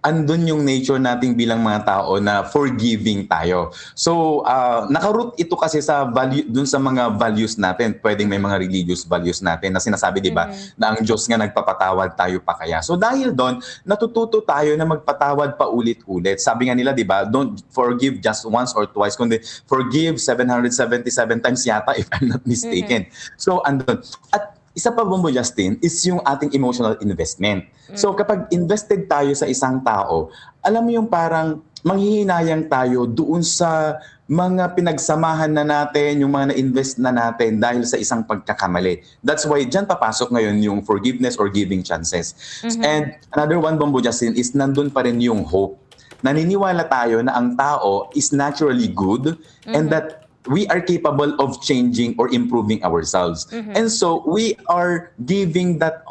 andun yung nature nating bilang mga tao na forgiving tayo. So, nakaroot ito kasi sa value, dun sa mga values natin. Pwedeng may mga religious values natin na sinasabi, di ba, na ang Diyos nga nagpapatawad, tayo pa kaya. So, dahil doon, natututo tayo na magpatawad pa ulit-ulit. Sabi nga nila, di ba, don't forgive just once or twice, kundi forgive 777 times yata, if I'm not mistaken. So, andun. At isa pa, Bombo Justin, is yung ating emotional investment. So kapag invested tayo sa isang tao, alam mo yung parang manghihinayang tayo doon sa mga pinagsamahan na natin, yung mga na-invest na natin dahil sa isang pagkakamali. That's why dyan papasok ngayon yung forgiveness or giving chances. And another one, Bombo Justin, is nandun pa rin yung hope. Naniniwala tayo na ang tao is naturally good and that we are capable of changing or improving ourselves. And so, we are giving that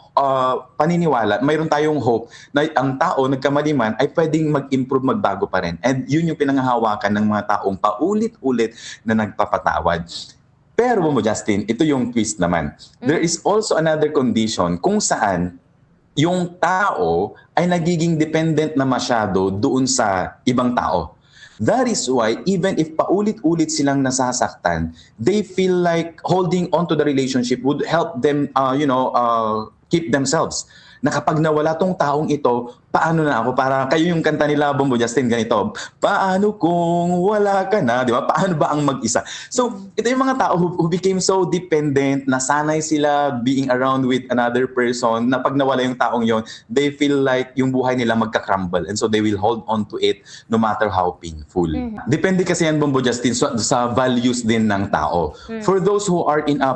paniniwala, mayroon tayong hope na ang tao, nagkamali man, ay pwedeng mag-improve, magbago pa rin. And yun yung pinangahawakan ng mga taong paulit-ulit na nagpapatawad. Pero, mo Justin, ito yung twist naman. There is also another condition kung saan yung tao ay nagiging dependent na masyado doon sa ibang tao. That is why even if paulit-ulit silang nasasaktan, they feel like holding on to the relationship would help them, keep themselves. Na kapag nawala tong taong ito, paano na ako? Para kayo yung kanta nila, Bombo Justin, ganito. Paano kung wala ka na? Di ba? Paano ba ang mag-isa? So, ito yung mga tao who became so dependent, nasanay sila being around with another person, na pag nawala yung taong yon, they feel like yung buhay nila magka-crumble. And so, they will hold on to it no matter how painful. Depende kasi yan, Bombo Justin, sa values din ng tao. For those who are in a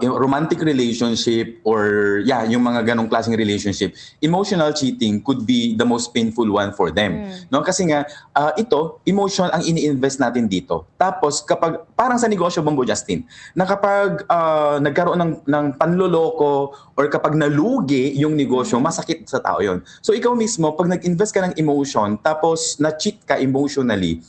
romantic relationship or yung mga ganong klaseng relationship, emotional cheating could be the most painful one for them. No? Kasi nga, ito, emotion ang ini-invest natin dito. Tapos, kapag, parang sa negosyo, Bombo Justin, na kapag nagkaroon ng panloloko or kapag nalugi yung negosyo, masakit sa tao yon. So, ikaw mismo, pag nag-invest ka ng emotion, tapos na-cheat ka emotionally,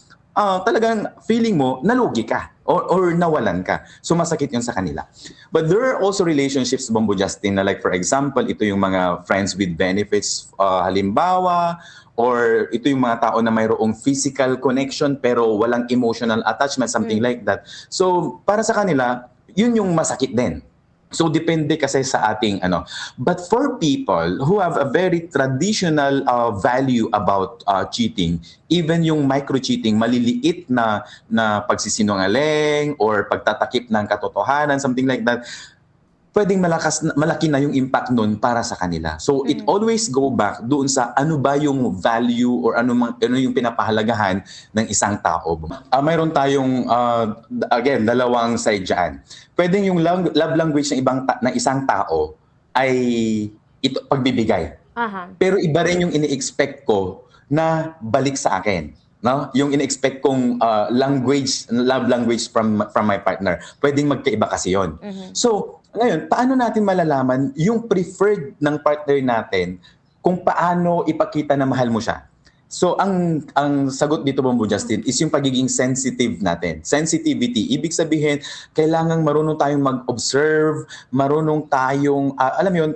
talagang feeling mo, nalugi ka or nawalan ka. So masakit yun sa kanila. But there are also relationships, Bombo Justin, na like for example, ito yung mga friends with benefits, halimbawa, or ito yung mga tao na mayroong physical connection pero walang emotional attachment, something like that. So para sa kanila, yun yung masakit din. So depende kasi sa ating ano. But for people who have a very traditional value about cheating, even yung micro-cheating, maliliit na pagsisinungaling or pagtatakip ng katotohanan, something like that, pwedeng malaki na yung impact nun para sa kanila. So it always go back doon sa ano ba yung value or ano yung pinapahalagahan ng isang tao. Mayroon tayong, again, dalawang side dyan. Pwedeng yung love language ng isang tao ay ito, pagbibigay. Pero iba rin yung ini-expect ko na balik sa akin. No? Yung in-expect kong love language from my partner. Pwedeng magkaiba kasi yon. So, ngayon, paano natin malalaman yung preferred ng partner natin kung paano ipakita na mahal mo siya? So, ang sagot dito, Bombo Justin, is yung pagiging sensitive natin. Sensitivity. Ibig sabihin, kailangan marunong tayong mag-observe, marunong tayong, alam yun,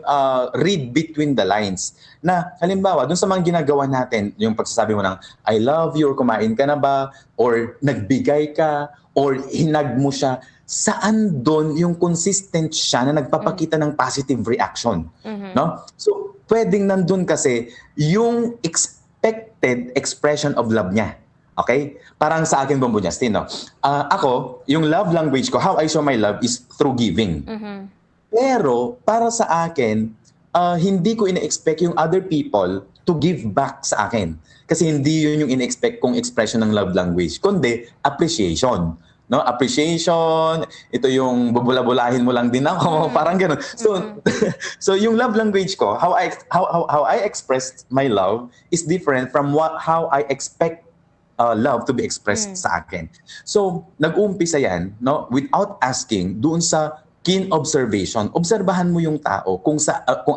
read between the lines. Na, halimbawa, dun sa mga ginagawa natin, yung pagsasabi mo ng, I love you, or kumain ka na ba, or nagbigay ka, or hinag mo siya, saan doon yung consistent siya na nagpapakita ng positive reaction. No? So, pwedeng nandun kasi yung expected expression of love niya. Okay? Parang sa akin, Bombo Justin, no? Ako, yung love language ko, how I show my love is through giving. Pero, para sa akin, hindi ko ina-expect yung other people to give back sa akin. Kasi hindi yun yung ina-expect kong expression ng love language, kundi appreciation. No, appreciation, ito yung bubula-bulahin mo lang din ako, parang gano'n. So so yung love language ko, how I express my love is different from how I expect love to be expressed sa akin. So nag-uumpisa yan, no, without asking, doon sa keen observation. Obserbahan mo yung tao kung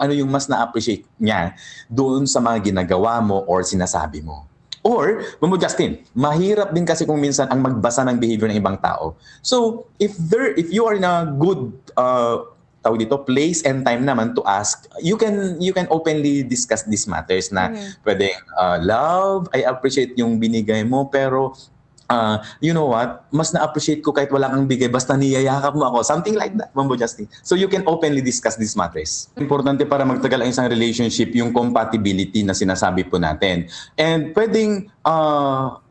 ano yung mas na-appreciate niya doon sa mga ginagawa mo or sinasabi mo. Or, Bombo Justin, mahirap din kasi kung minsan ang magbasa ng behavior ng ibang tao. So, if you are in a good tawag dito, place and time naman to ask, you can openly discuss these matters na pwedeng, love, I appreciate yung binigay mo, pero you know what, mas na-appreciate ko kahit wala kang bigay basta niyayakap mo ako. Something like that, Mambo Justin. So you can openly discuss these matters. Importante para magtagal ang isang relationship, yung compatibility na sinasabi po natin. And pwedeng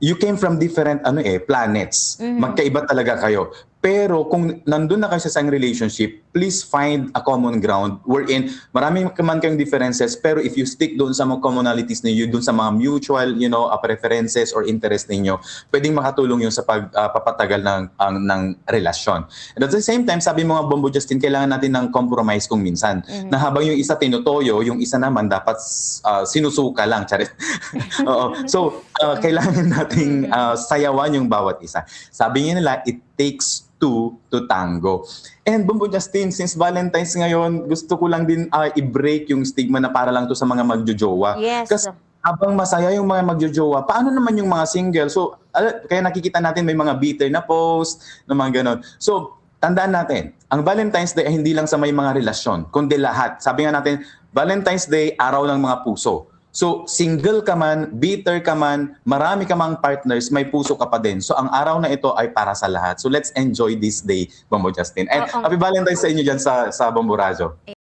you came from different planets. Magkaiba talaga kayo. Pero kung nandun na kayo sa isang relationship, please find a common ground wherein marami man kayong differences, pero if you stick doon sa mga commonalities ninyo, doon sa mga mutual, preferences or interest ninyo, pwedeng makatulong yun sa pagpapatagal ng relasyon. And at the same time, sabi mo nga, Bombo Justin, kailangan natin ng compromise kung minsan. Na habang yung isa tinutoyo, yung isa naman dapat sinusuka lang. Charit. Oo. So, kailangan nating sayawan yung bawat isa. Sabi niya nila, it takes two to tango. And Bombo Justin, since Valentine's ngayon, gusto ko lang din i-break yung stigma na para lang to sa mga magjojowa. Yes. Kasi habang masaya yung mga magjojowa, paano naman yung mga single? So, kaya nakikita natin may mga bitter na post, na mga ganon. So, tandaan natin, ang Valentine's Day ay hindi lang sa may mga relasyon, kundi lahat. Sabi nga natin, Valentine's Day, araw ng mga puso. So, single ka man, bitter ka man, marami ka mang partners, may puso ka pa din. So, ang araw na ito ay para sa lahat. So, let's enjoy this day, Bombo Justin. And happy Valentine's sa inyo dyan sa Bombo Radyo.